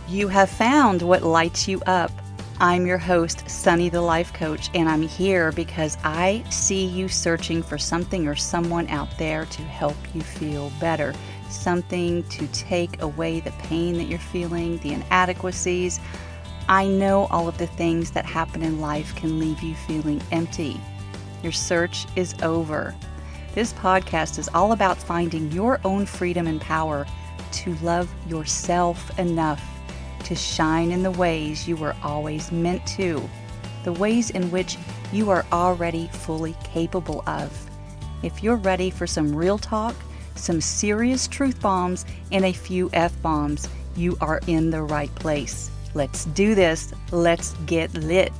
You have found what lights you up. I'm your host, Sunny the Life Coach, and I'm here because I see you searching for something or someone out there to help you feel better. Something to take away the pain that you're feeling, the inadequacies. I know all of the things that happen in life can leave you feeling empty. Your search is over. This podcast is all about finding your own freedom and power to love yourself enough to shine in the ways you were always meant to, the ways in which you are already fully capable of. If you're ready for some real talk, some serious truth bombs, and a few F-bombs, you are in the right place. Let's do this. Let's get lit.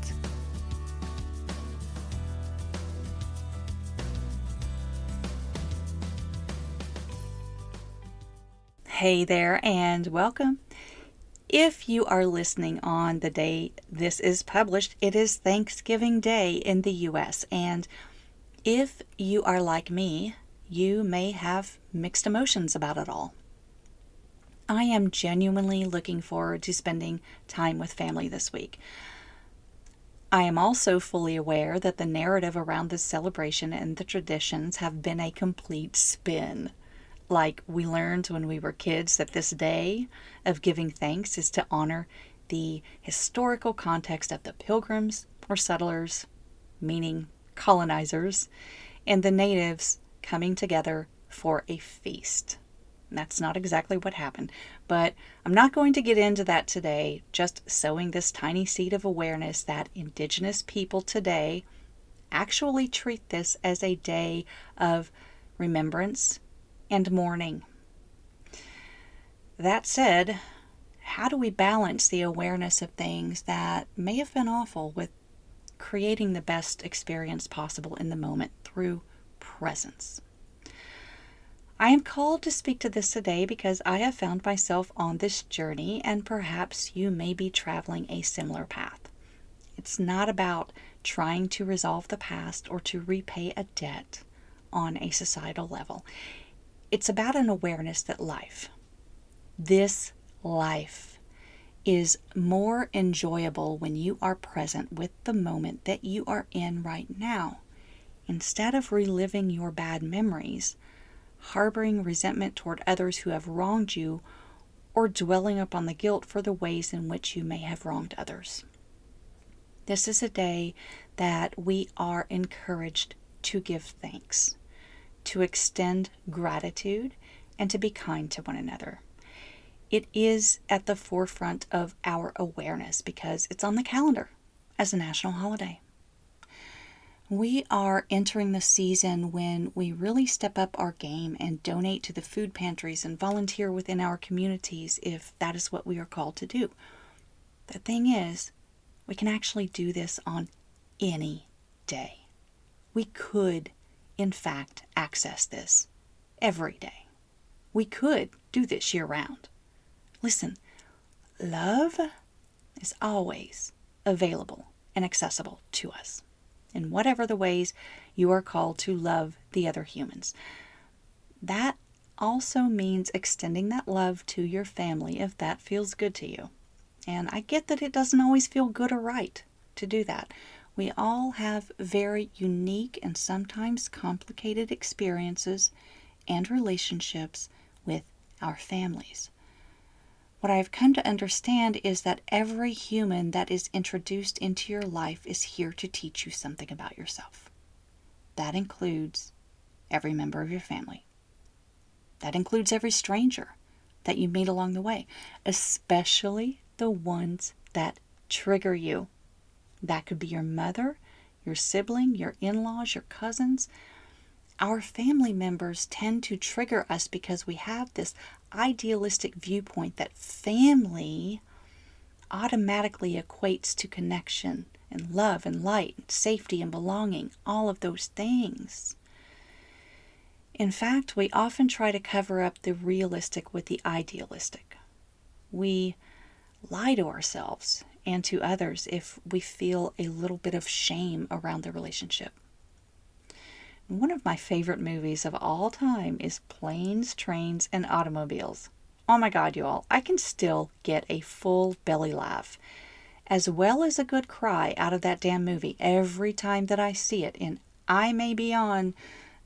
Hey there and welcome. If you are listening on the day this is published, it is Thanksgiving Day in the U.S. And if you are like me, you may have mixed emotions about it all. I am genuinely looking forward to spending time with family this week. I am also fully aware that the narrative around this celebration and the traditions have been a complete spin. Like we learned when we were kids that this day of giving thanks is to honor the historical context of the pilgrims or settlers, meaning colonizers, and the natives coming together for a feast. That's not exactly what happened, but I'm not going to get into that today, just sowing this tiny seed of awareness that Indigenous people today actually treat this as a day of remembrance and mourning. That said, how do we balance the awareness of things that may have been awful with creating the best experience possible in the moment through presence? I am called to speak to this today because I have found myself on this journey, and perhaps you may be traveling a similar path. It's not about trying to resolve the past or to repay a debt on a societal level. It's about an awareness that this life, is more enjoyable when you are present with the moment that you are in right now. Instead of reliving your bad memories, harboring resentment toward others who have wronged you, or dwelling upon the guilt for the ways in which you may have wronged others. This is a day that we are encouraged to give thanks, to extend gratitude, and to be kind to one another. It is at the forefront of our awareness because it's on the calendar as a national holiday. We are entering the season when we really step up our game and donate to the food pantries and volunteer within our communities if that is what we are called to do. The thing is, we can actually do this on any day. We could in fact, access this every day. We could do this year-round. Listen, love is always available and accessible to us in whatever the ways you are called to love the other humans. That also means extending that love to your family if that feels good to you. And I get that it doesn't always feel good or right to do that. We all have very unique and sometimes complicated experiences and relationships with our families. What I've come to understand is that every human that is introduced into your life is here to teach you something about yourself. That includes every member of your family. That includes every stranger that you meet along the way, especially the ones that trigger you. That could be your mother, your sibling, your in-laws, your cousins. Our family members tend to trigger us because we have this idealistic viewpoint that family automatically equates to connection and love and light and safety and belonging, all of those things. In fact, we often try to cover up the realistic with the idealistic. We lie to ourselves and to others if we feel a little bit of shame around the relationship. One of my favorite movies of all time is Planes, Trains, and Automobiles, Oh my God, you all, I can still get a full belly laugh, as well as a good cry out of that damn movie every time that I see it. And I may be on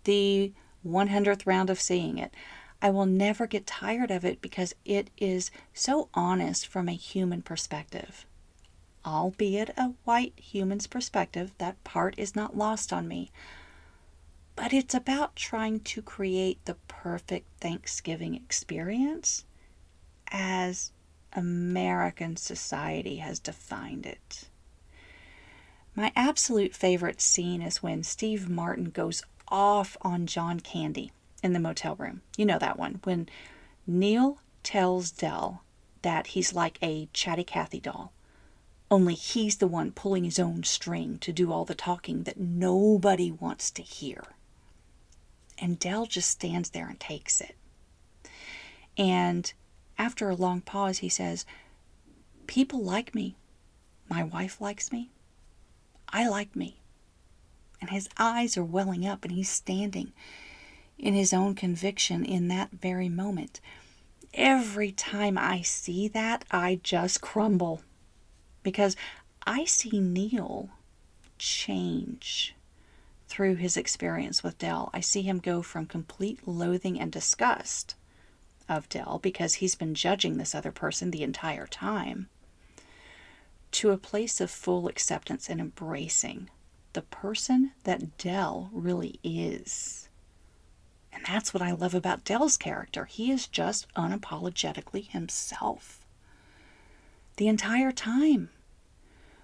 the 100th round of seeing it. I will never get tired of it because it is so honest from a human perspective. Albeit a white human's perspective, that part is not lost on me. But it's about trying to create the perfect Thanksgiving experience as American society has defined it. My absolute favorite scene is when Steve Martin goes off on John Candy in the motel room. You know that one. When Neil tells Del that he's like a chatty Cathy doll, only he's the one pulling his own string to do all the talking that nobody wants to hear. And Del just stands there and takes it. And after a long pause, he says, "People like me. My wife likes me. I like me." And his eyes are welling up, and he's standing in his own conviction in that very moment. Every time I see that, I just crumble. Because I see Neil change through his experience with Del. I see him go from complete loathing and disgust of Del, because he's been judging this other person the entire time, to a place of full acceptance and embracing the person that Del really is. And that's what I love about Del's character. He is just unapologetically himself the entire time,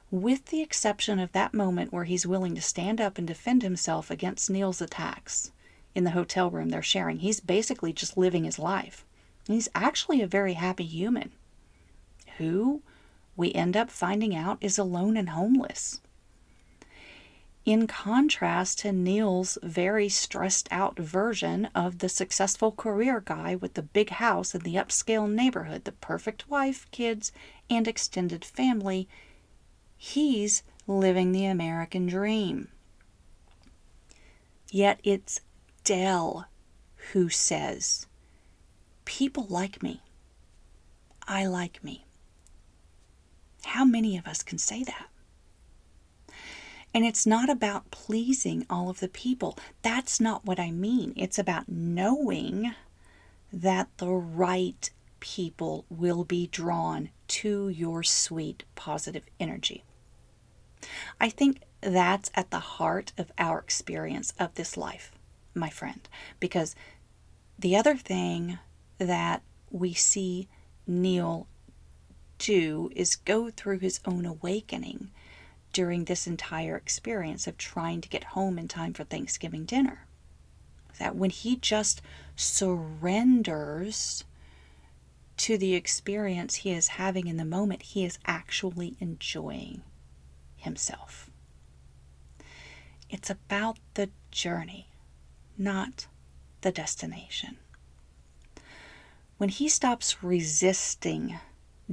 with the exception of that moment where he's willing to stand up and defend himself against Neil's attacks in the hotel room they're sharing. He's basically just living his life. He's actually a very happy human who we end up finding out is alone and homeless. In contrast to Neil's very stressed out version of the successful career guy with the big house in the upscale neighborhood, the perfect wife, kids, and extended family, he's living the American dream. Yet it's Del who says, "People like me. I like me." How many of us can say that? And it's not about pleasing all of the people. That's not what I mean. It's about knowing that the right people will be drawn to your sweet, positive energy. I think that's at the heart of our experience of this life, my friend. Because the other thing that we see Neil do is go through his own awakening during this entire experience of trying to get home in time for Thanksgiving dinner. That when he just surrenders to the experience he is having in the moment, he is actually enjoying himself. It's about the journey, not the destination. When he stops resisting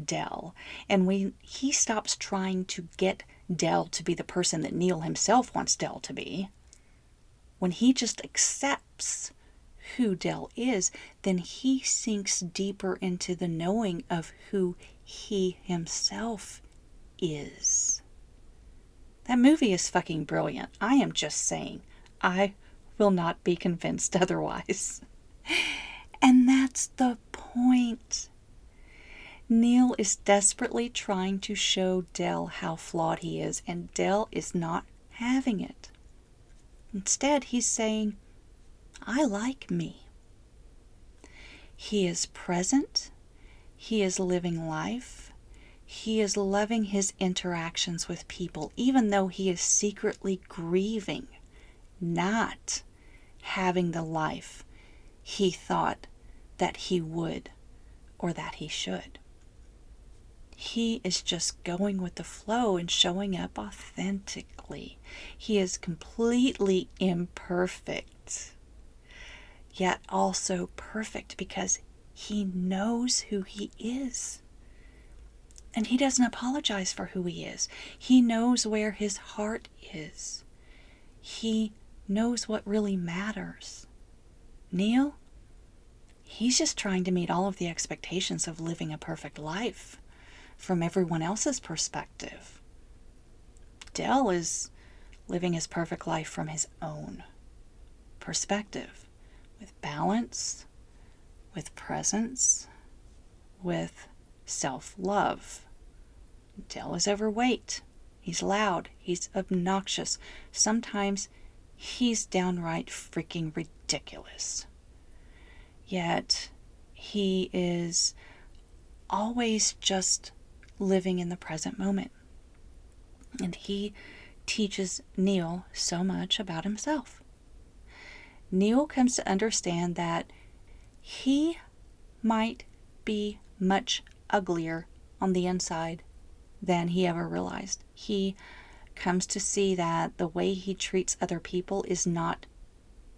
Del, and when he stops trying to get Del to be the person that Neil himself wants Del to be, when he just accepts who Del is, then he sinks deeper into the knowing of who he himself is. That movie is fucking brilliant. I am just saying. I will not be convinced otherwise. And that's the point. Neil is desperately trying to show Del how flawed he is, and Del is not having it. Instead, he's saying, "I like me." He is present. He is living life. He is loving his interactions with people, even though he is secretly grieving not having the life he thought that he would or that he should. He is just going with the flow and showing up authentically. He is completely imperfect, yet also perfect, because he knows who he is. And he doesn't apologize for who he is. He knows where his heart is. He knows what really matters. Neil, He's just trying to meet all of the expectations of living a perfect life from everyone else's perspective. Dell is living his perfect life from his own perspective, with balance, with presence, with self-love. Dell is overweight. He's loud. He's obnoxious. Sometimes he's downright freaking ridiculous. Yet he is always just living in the present moment. And he teaches Neil so much about himself. Neil comes to understand that he might be much uglier on the inside than he ever realized. He comes to see that the way he treats other people is not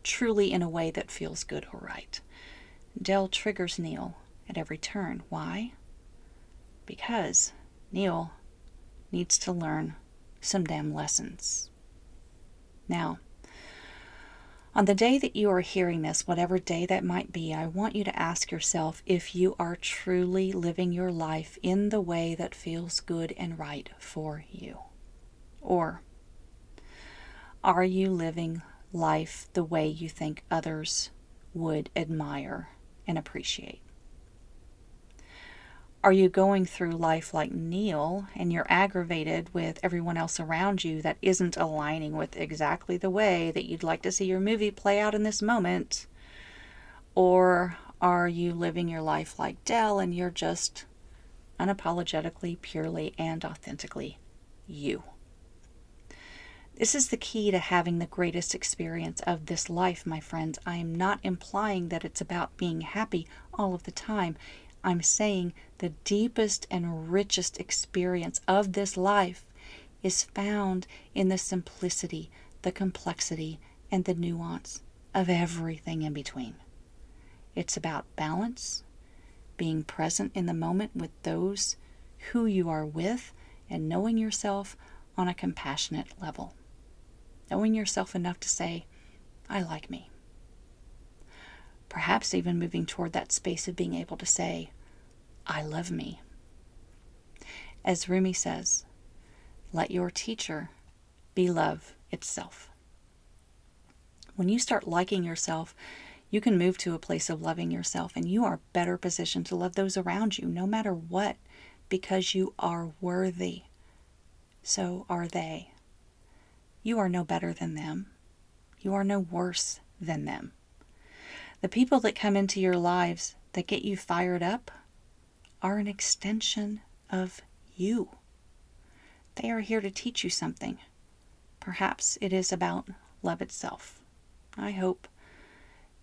truly in a way that feels good or right. Dell triggers Neil at every turn. Why? Because Neil needs to learn some damn lessons. Now, on the day that you are hearing this, whatever day that might be, I want you to ask yourself if you are truly living your life in the way that feels good and right for you. Or are you living life the way you think others would admire and appreciate? Are you going through life like Neil and you're aggravated with everyone else around you that isn't aligning with exactly the way that you'd like to see your movie play out in this moment? Or are you living your life like Dell and you're just unapologetically, purely, and authentically you? This is the key to having the greatest experience of this life, my friends. I am not implying that it's about being happy all of the time. I'm saying the deepest and richest experience of this life is found in the simplicity, the complexity, and the nuance of everything in between. It's about balance, being present in the moment with those who you are with, and knowing yourself on a compassionate level. Knowing yourself enough to say, I like me. Perhaps even moving toward that space of being able to say, I love me. As Rumi says, let your teacher be love itself. When you start liking yourself, you can move to a place of loving yourself, and you are better positioned to love those around you, no matter what, because you are worthy. So are they. You are no better than them. You are no worse than them. The people that come into your lives that get you fired up are an extension of you. They are here to teach you something. Perhaps it is about love itself. I hope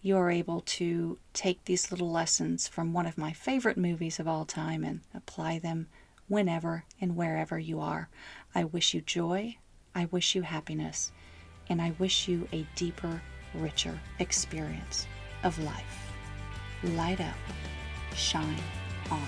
you are able to take these little lessons from one of my favorite movies of all time and apply them whenever and wherever you are. I wish you joy, I wish you happiness, and I wish you a deeper, richer experience of life. Light up, shine on.